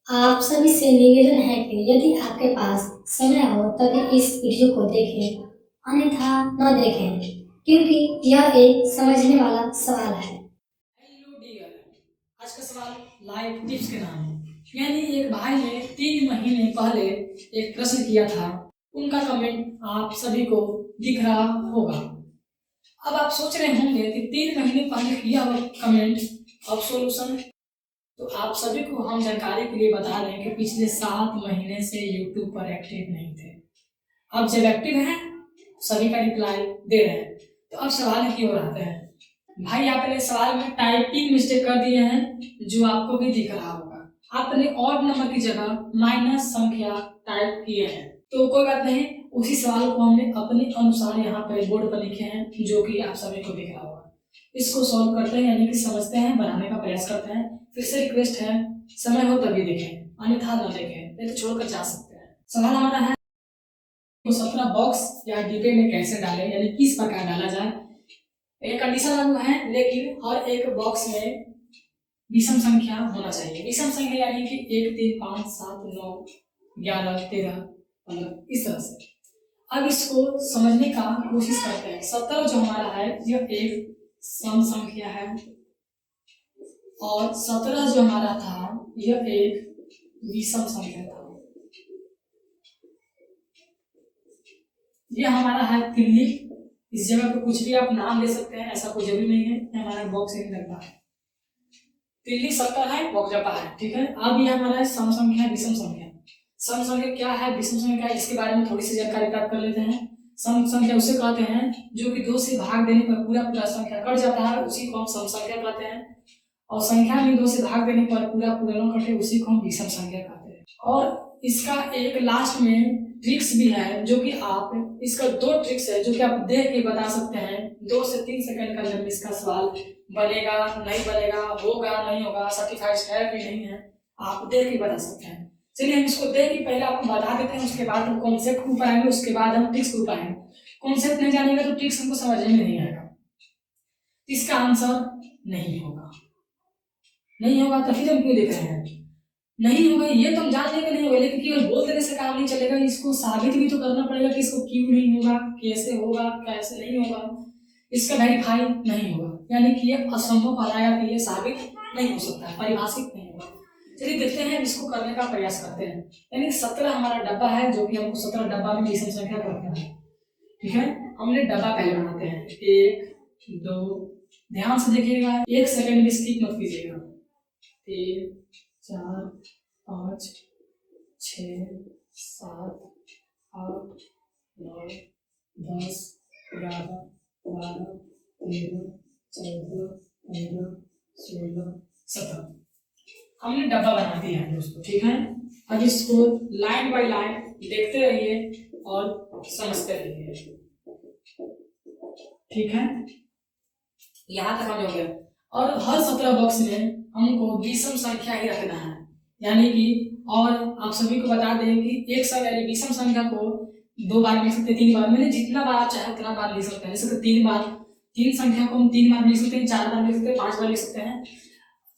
आप सभी से निवेदन है कि यदि आपके पास समय हो तभी इस वीडियो को देखें, अन्यथा न देखें, क्योंकि यह एक समझने वाला सवाल है। हेलो डियर, आज का सवाल लाइफ टिप्स के नाम है। यानी एक भाई ने 3 महीने पहले एक प्रश्न किया था, उनका कमेंट आप सभी को दिख रहा होगा। अब आप सोच रहे होंगे कि 3 महीने पहले किया हुआ कमेंट अब सॉल्यूशन। तो आप सभी को हम जानकारी के लिए बता दें कि पिछले 7 महीने से यूट्यूब पर एक्टिव नहीं थे। अब जब एक्टिव हैं सभी का रिप्लाई दे रहे हैं। तो अब सवाल की ओर आते हैं। भाई आपने सवाल में टाइपिंग मिस्टेक कर दिए हैं, जो आपको भी दिख रहा होगा। आपने ऑड नंबर की जगह माइनस संख्या टाइप किए हैं। तो कोई बात नहीं, उसी सवाल को हमने अपने अनुसार यहाँ पर बोर्ड पर लिखे हैं, जो कि आप सभी को दिख रहा होगा। इसको सॉल्व करते हैं, यानी कि समझते हैं, बनाने का प्रयास करते हैं। फिर से रिक्वेस्ट है, समय हो तभी देखें, अन्यथा न देखें, नहीं तो छोड़कर जा सकते हैं। सवाल हमारा है, तो 17 बॉक्स या डिब्बे में कैसे डालें, यानी किस प्रकार डाला जाए। एक कंडीशन लागू है, लेकिन हर एक बॉक्स में विषम संख्या होना चाहिए। विषम संख्या यानी कि 1, 3, 5, 7, 9, 11, 13, 15 इस तरह से। अब इसको समझने का कोशिश करते हैं। 17 जो हमारा है यह एक सम संख्या है, और 17 जो हमारा था यह एक विषम संख्या था। यह हमारा है तिल्ली। इस जगह पे कुछ भी आप नाम दे सकते हैं, ऐसा कोई जरूरी नहीं है। हमारा बॉक्स एक लगता है, तिल्ली 17 है, बॉक्स जपा है, ठीक है। अब यह हमारा है सम संख्या, विषम संख्या। सम संख्या क्या है, विषम संख्या क्या है, इसके बारे में थोड़ी सी जानकारी प्राप्त कर लेते हैं। सम संख्या उसे कहते हैं जो कि 2 से भाग देने पर पूरा पूरा संख्या कट जाता है, उसी को हम सम संख्या कहते हैं। और संख्या में 2 से भाग देने पर पूरा पूरा न कटे, उसी को हम विषम संख्या कहते हैं। और इसका एक लास्ट में ट्रिक्स भी है, जो कि आप इसका 2 ट्रिक्स है जो कि आप देख के बता सकते हैं। 2 से 3 सेकंड के अंदर में इसका सवाल बनेगा नहीं बनेगा, होगा नहीं होगा, सर्टिफाइड है कि नहीं है, आप देख के बता सकते हैं। चलिए हम इसको देख के पहले आपको बता देते हैं, उसके बाद हम कॉन्सेप्ट को पढ़ाएंगे, उसके बाद हम ट्रिक्स को पढ़ाएंगे। कॉन्सेप्ट नहीं जानेगा तो ट्रिक्स हमको समझ में नहीं आएगा। इसका आंसर नहीं होगा। नहीं होगा तो फिर हम क्यों देख रहे हैं? नहीं होगा ये तो हम जान लेंगे नहीं होगा, लेकिन केवल बोल देने से काम नहीं चलेगा। इसको साबित भी तो करना पड़ेगा कि इसको क्यों नहीं होगा, कैसे होगा, कैसे नहीं होगा। इसका वेरीफाई नहीं होगा, यानी कि ये असंभव पाया कि ये साबित नहीं हो सकता, परिभाषित नहीं होगा। चलिए देखते हैं, इसको करने का प्रयास करते हैं। यानी 17 हमारा डब्बा है, जो कि हमको 17 डब्बा में विषम संख्या करना है, ठीक है। हमने डब्बा पहले बनाते हैं, 1, 2, ध्यान से देखिएगा, 1 सेकंड भी स्किप मत कीजिएगा। 3, 4, 5, 6, 7, 8, 9, 10, 11, 12, 13, 14, 15, 16, 17 हमने डब्बा बना दिया है दोस्तों, ठीक है। अब इसको लाइन बाय लाइन देखते रहिए और समझते रहिए, ठीक है। यहाँ तक हम हो गया। और हर 17 बॉक्स में हमको विषम संख्या ही रखना है, यानी कि, और आप सभी को बता दें कि एक साथ यानी विषम संख्या को 2 बार लिख सकते हैं, 3 बार, मैंने जितना बार आप चाहे उतना बार लिख सकते हैं। जैसे 3 बार, 3 संख्या को हम 3 बार लिख सकते हैं, 4 बार लिख सकते हैं, 5 बार लिख सकते हैं।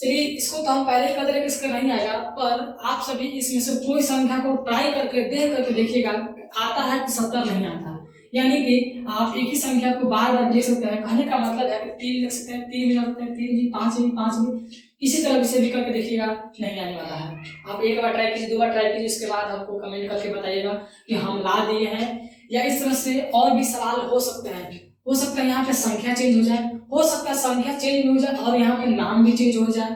चलिए इसको तो हम पहले ही कहते रहे कि इसका नहीं आएगा, पर आप सभी इसमें से कोई संख्या को ट्राई करके देख करके देखिएगा, आता है कि 17 नहीं आता। यानी कि आप एक ही संख्या को बार बार लिख सकते हैं। कहने का मतलब है कि 3 लिख सकते हैं, 3 भी लिख सकते हैं, 3 भी, 5 भी, 5 भी, इसी तरह से भी करके देखिएगा, नहीं आने वाला है। आप एक बार ट्राई कीजिए, 2 बार ट्राई कीजिए, इसके बाद हमको कमेंट करके बताइएगा कि हम ला दिए हैं। या इस तरह से और भी सवाल हो सकते हैं। हो सकता है यहाँ पे संख्या चेंज हो जाए, हो सकता है संख्या चेंज हो जाए और यहाँ पे नाम भी चेंज हो जाए।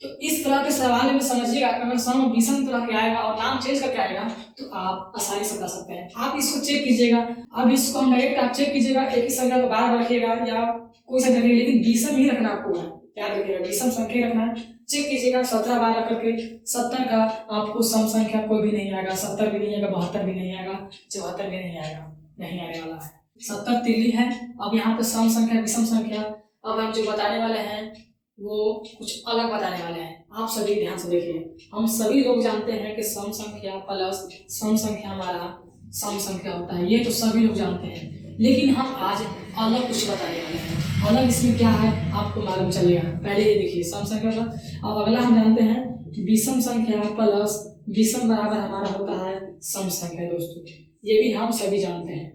तो इस तरह के सवाल में समझिएगा, अगर सम विषम तरह के आएगा और नाम चेंज करके आएगा तो आप आसानी से बता सकते हैं। आप इसको चेक कीजिएगा। अब इसको हम डायरेक्ट आप चेक कीजिएगा, एक ही संख्या को बार बार रखिएगा या कोई सा रखिएगा, लेकिन विषम ही रखना आपको है, याद रखिएगा, विषम संख्या रखना है। चेक कीजिएगा, 17 बार रख करके 70 का आपको सम संख्या कोई भी नहीं आएगा, 70 भी नहीं आएगा, 72 भी नहीं आएगा, 74 भी नहीं आएगा, नहीं आने वाला है। 70 तिल्ली है। अब यहाँ पे सम संख्या, विषम संख्या, अब हम जो बताने वाले हैं वो कुछ अलग बताने वाले हैं। आप सभी ध्यान से देखिए। हम सभी लोग जानते हैं कि सम संख्या प्लस सम संख्या हमारा सम संख्या होता है, ये तो सभी लोग जानते हैं, लेकिन हम आज अलग कुछ बताने वाले हैं। अलग इसमें क्या है आपको मालूम चलेगा। पहले ये देखिए सम संख्या का। अब अगला हम जानते हैं विषम संख्या प्लस विषम बराबर हमारा होता है सम संख्या दोस्तों, ये भी हम सभी जानते हैं।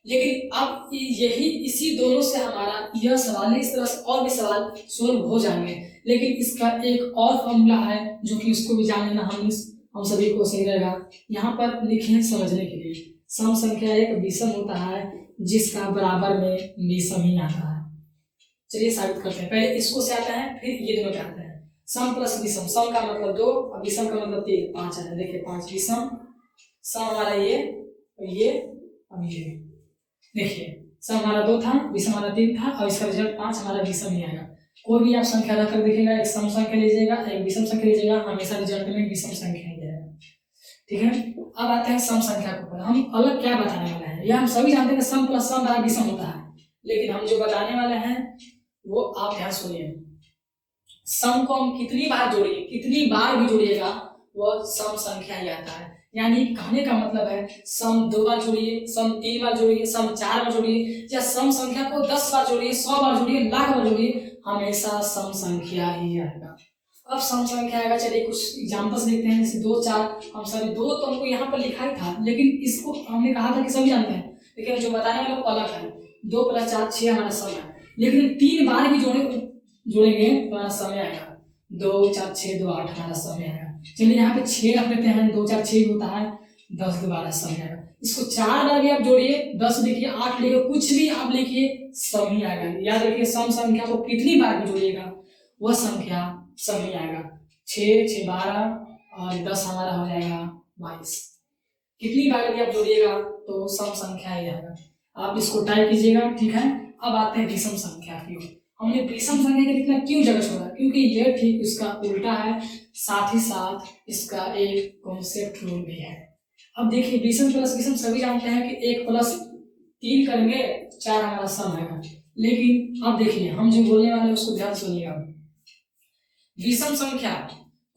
लेकिन अब यही इसी दोनों से हमारा यह सवाल है, इस तरह से और भी सवाल सोल्व हो जाएंगे, लेकिन इसका एक और फॉर्मूला है जो कि उसको भी जान लेना हम सभी को सही रहेगा। यहाँ पर लिखे हैं समझने के लिए, सम संख्या एक विषम होता है जिसका बराबर में विषम ही आता है। चलिए साबित करते हैं, पहले इसको से आता है फिर ये दोनों पे आता है। सम प्लस विषम, सम का मतलब 2 और विषम का मतलब 3, 5 है। देखिए 5 विषम, सम हमारा ये और ये, अब ये देखिए सम हमारा 2 था, विषम हमारा 3 था और इसका रिजल्ट 5 हमारा विषम ही आएगा। कोई भी आप संख्या रखकर देखिएगा, एक सम संख्या लीजिएगा एक विषम संख्या लीजिएगा, हमेशा रिजल्ट में विषम संख्या ही आएगा। ठीक है, अब आते हैं सम संख्या के ऊपर। हम अलग क्या बताने वाले हैं, यह हम सभी जानते हैं कि सम प्लस सम बराबर विषम होता है, लेकिन हम जो बताने वाले हैं वो आप ध्यान सुनिए। सम को हम कितनी बार जोड़िए, कितनी बार भी जोड़िएगा वह सम संख्या ही आता है। यानी कहने का मतलब है सम 2 बार जोड़िए, सम 3 बार जोड़िए, सम 4 बार जोड़िए, या सम संख्या को 10 बार जोड़िए, 100 बार जोड़िए, लाख बार जोड़िए, हमेशा सम संख्या ही आएगा। अब सम संख्या आएगा, चलिए कुछ एग्जांपल्स देखते हैं। जैसे 2 4, हम सभी 2 तो हमको यहाँ पर लिखा ही था, लेकिन इसको हमने कहा था कि सभी जानते हैं, लेकिन जो बताने वाले वो अलग है। 2 + 4 6 हमारा सम है, लेकिन 3 बार भी जोड़ेंगे तो हमारा समय आएगा। 2 4 6 2 8 हमारा समय आएगा। चलिए यहाँ पे 6 रख देते हैं, 2 4 6 होता है, 10 दोबारा समय आएगा। इसको 4 बार भी आप जोड़िए, 10 लिखिए, 8 लिखिए, कुछ भी आप लिखिए, सम ही आएगा। याद रखिए सम संख्या को कितनी बार भी जोड़िएगा वह संख्या सम ही आएगा। 6 6 12 और 10 हमारा हो जाएगा 22। कितनी बार भी आप जोड़िएगा तो सम संख्या ही आएगा। आप इसको टाइप कीजिएगा। ठीक है, अब आते हैं विषम संख्या की ओर। हमने विषम संख्या के लिखना क्यों जगह छोड़ा, क्योंकि यह ठीक इसका उल्टा है, साथ ही साथ इसका एक कॉन्सेप्ट रूल भी है। अब देखिए विषम प्लस विषम सभी जानते हैं कि 1 + 3 करेंगे 4 हमारा सम आएगा, लेकिन अब देखिए हम जो बोलने वाले हैं उसको ध्यान सुनिएगा। विषम संख्या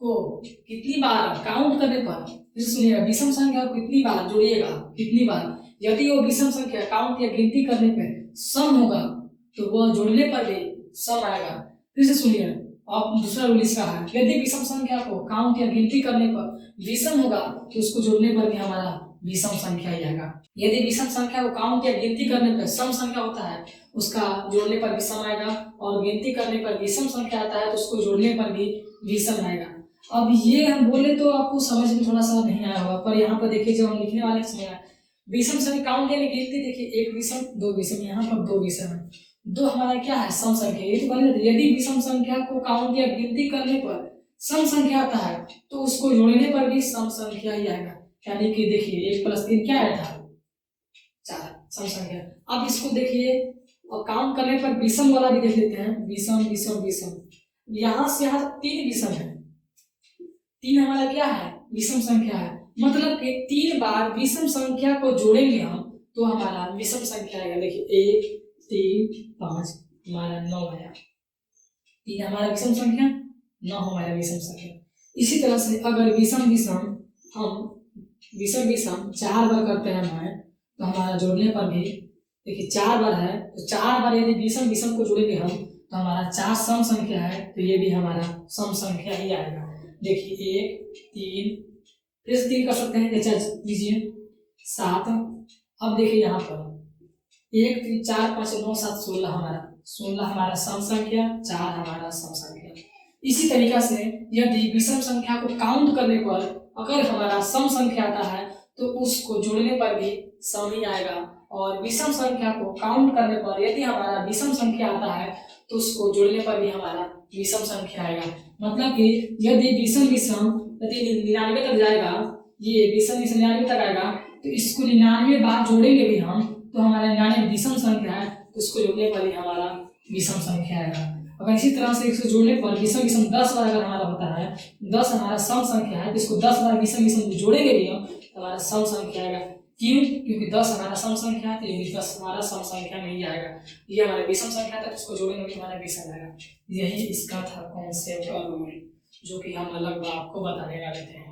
को कितनी बार काउंट करने पर, फिर सुनिएगा, विषम संख्या को कितनी बार जोड़िएगा, कितनी बार, यदि वो विषम संख्या काउंट या गिनती करने पर सम होगा तो वह जोड़ने पर भी सम आएगा। फिर से सुनिए, अब दूसरा रूल इसका है, यदि विषम संख्या को काउंट या गिनती करने पर विषम होगा तो उसको जोड़ने पर भी हमारा विषम संख्या ही आएगा। यदि विषम संख्या को काउंट या गिनती करने पर सम संख्या होता है उसका जोड़ने पर भी सम आएगा, और गिनती करने पर विषम संख्या आता है तो उसको जोड़ने पर भी विषम आएगा। अब ये हम बोले तो आपको समझ में थोड़ा सा नहीं आया होगा, पर यहाँ पर देखिए जब हम लिखने वाले समय विषम संख्या काउंट यानी गिनती, देखिए 1 विषम 2 विषम, यहाँ पर 2 विषम है, 2 हमारा क्या है सम संख्या। ये तो यदि विषम संख्या को काउंट या गिनती करने पर सम संख्या आता है तो उसको जोड़ने पर भी सम संख्या ही आएगा। यानी कि देखिए 1 + 3 क्या आया था 4 सम संख्या। अब इसको देखिए और काउंट करने पर विषम वाला भी देख लेते हैं, विषम विषम विषम, यहाँ से यहाँ 3 विषम है, 3 हमारा क्या है विषम संख्या है, मतलब कि 3 बार विषम संख्या को जोड़ेंगे हम तो हमारा विषम संख्या आएगा। देखिए 1 3 5 हमारा 9 आया, 3 हमारा विषम संख्या, 9 हमारा विषम संख्या। इसी तरह से अगर विषम विषम हम विषम विषम 4 बार करते हैं हमारे तो हमारा जोड़ने पर भी देखिए 4 बार है, तो 4 बार यदि विषम विषम को जोड़ेंगे हम तो हमारा 4 सम संख्या है, तो ये भी हमारा सम संख्या ही आएगा। देखिए 1 3 फिर से 3 कर सकते हैं, अच्छा लीजिए 7। अब देखिए यहाँ पर 1 3 4 5 9 7 16 हमारा सम संख्या, 4 हमारा सम संख्या। इसी तरीका से यदि विषम संख्या को काउंट करने पर अगर हमारा सम संख्या आता है तो उसको जोड़ने पर भी सम ही आएगा, और विषम संख्या को काउंट करने पर यदि हमारा विषम संख्या आता है तो उसको जोड़ने पर भी हमारा विषम संख्या आएगा। मतलब कि यदि विषम विषम यदि 99 तक जाएगा, ये विषम विषम 99 तक आएगा तो इसको 99 बार जोड़ेंगे भी हम तो हमारा 99 विषम संख्या है, तो उसको जोड़ने पर ही हमारा विषम संख्या आएगा। अगर इसी तरह से इसको जोड़ने पर विषम विषम 10 बार अगर हमारा होता है, 10 हमारा सम संख्या है, तो इसको 10 बार विषम विषम जोड़ेंगे भी हम तो हमारा सम संख्या आएगा। क्यों? क्योंकि 10 हमारा सम संख्या है, तो ये 10 हमारा सम संख्या नहीं आएगा, ये हमारा विषम संख्या था, तो इसको जोड़ेंगे तो हमारा विषम आएगा। यही इसका था कॉन्सेप्ट और रूल जो कि हम अलग आपको बताने वाले थे।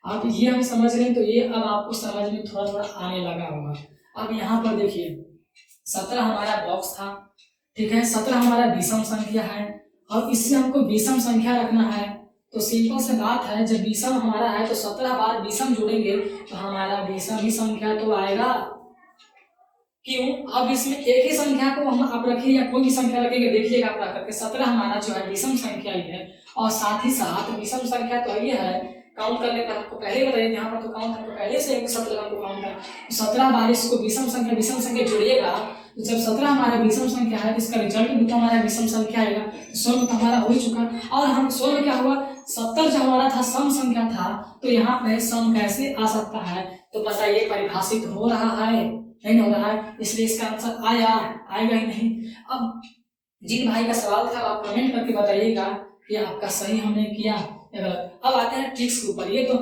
आप ये हम समझ रहे हैं तो ये अब आपको समझ में थोड़ा थोड़ा आने लगा होगा। अब यहाँ पर देखिए 17 हमारा बॉक्स था, ठीक है, 17 हमारा विषम संख्या है और इससे हमको विषम संख्या रखना है तो सिंपल से बात है, जब विषम हमारा है तो 17 बार विषम जोड़ेंगे तो हमारा विषम ही संख्या तो आएगा। क्यों? अब इसमें एक ही संख्या को हम आप रखिए या कोई भी संख्या रखेंगे, देखिएगा आप करके 17 हमारा जो है विषम संख्या ही है, और साथ ही साथ विषम संख्या तो ये है, काउंट करने पर आपको पहले बताइए, यहाँ पर तो काउंट हमको पहले से 17 हमको काउंट है, 17 बार इसको विषम संख्या जोड़िएगा तो जब 17 हमारा विषम संख्या है, इसका रिजल्ट भी तो हमारा विषम संख्या आएगा। तो 16 तो हमारा हो ही चुका, और हम 16 क्या हुआ, 70 जो हमारा था सम संख्या था, तो यहाँ पे सम कैसे आ सकता है, तो बताइए परिभाषित हो रहा है, नहीं हो रहा है, इसलिए इसका आंसर आएगा ही नहीं। अब जिन भाई का सवाल था आप कमेंट करके बताइएगा कि आपका सही हमने किया या गलत। अब आते हैं ट्रिक्स के ऊपर। ये तो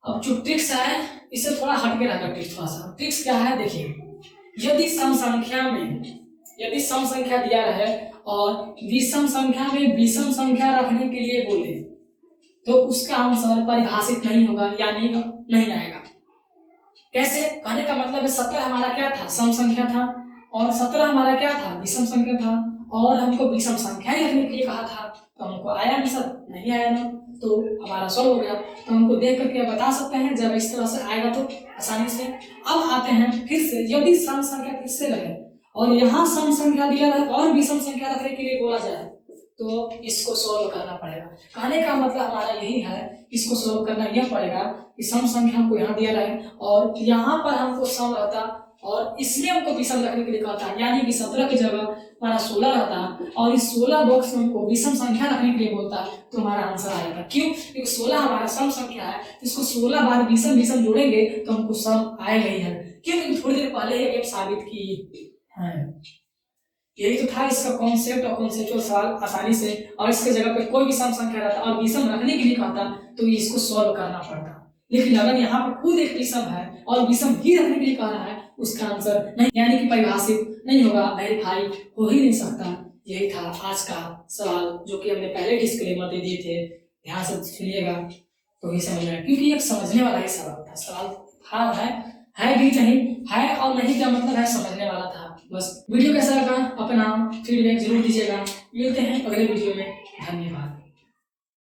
अब जो ट्रिक्स है इससे थोड़ा हटके रहेगा ट्रिक्स, थोड़ा सा ट्रिक्स क्या है देखिए, यदि सम संख्या दिया रहे और विषम संख्या में विषम संख्या रखने के लिए बोले तो उसका आंसर परिभाषित नहीं होगा, यानी नहीं आएगा। कैसे? कहने का मतलब है 17 हमारा क्या था, सम संख्या था, और 17 हमारा क्या था, विषम संख्या था, और हमको विषम संख्या ही रखने के लिए कहा था, तो हमको आया आंसर नहीं आया ना, तो हमारा सॉल्व हो गया। तो हमको देख करके बता सकते हैं जब इस तरह से आएगा तो आसानी से। अब आते हैं फिर से, यदि सम संख्या किससे रहे और यहाँ सम संख्या दिया रहे और विषम संख्या रखने के लिए बोला जाए तो इसको सोल्व करना पड़ेगा। कहने का मतलब हमारा यही है, इसको सोल्व करना यह पड़ेगा कि सम संख्या हमको यहाँ दिया रहे और यहाँ पर हमको सम रहता और इसमें हमको विषम रखने के लिए कहता है, यानी कि 17 की जगह हमारा 16 रहता और इस 16 बॉक्स में हमको विषम संख्या रखने के लिए बोलता तो हमारा आंसर आ जाता। क्यों? क्योंकि 16 हमारा सम संख्या है, इसको 16 बार विषम जोड़ेंगे तो हमको सम आएगा ही है। क्यों? क्योंकि थोड़ी देर पहले ये साबित की है। यही तो था इसका कॉन्सेप्ट और कॉन्सेप्चुअल सवाल आसानी से, और इसके जगह पे कोई भी सम संख्या रहता और विषम रखने के लिए कहता तो इसको सॉल्व करना पड़ता। लेकिन अगर यहाँ पर खुद एक विषम है और विषम ही रखने के लिए कह रहा है, उसका आंसर नहीं, यानी कि परिभाषित नहीं होगा, वेरीफाई हो ही नहीं सकता। यही था आज का सवाल जो कि हमने पहले डिस्क्लेमर दे दिए थे, ध्यान से सुनिएगा तो ही समझ में, क्योंकि एक समझने वाला ही सवाल था। सवाल था है भी नहीं है, और नहीं क्या मतलब है, समझने वाला था बस। वीडियो कैसा लगा अपना फीडबैक जरूर दीजिएगा। मिलते हैं अगले वीडियो में, धन्यवाद।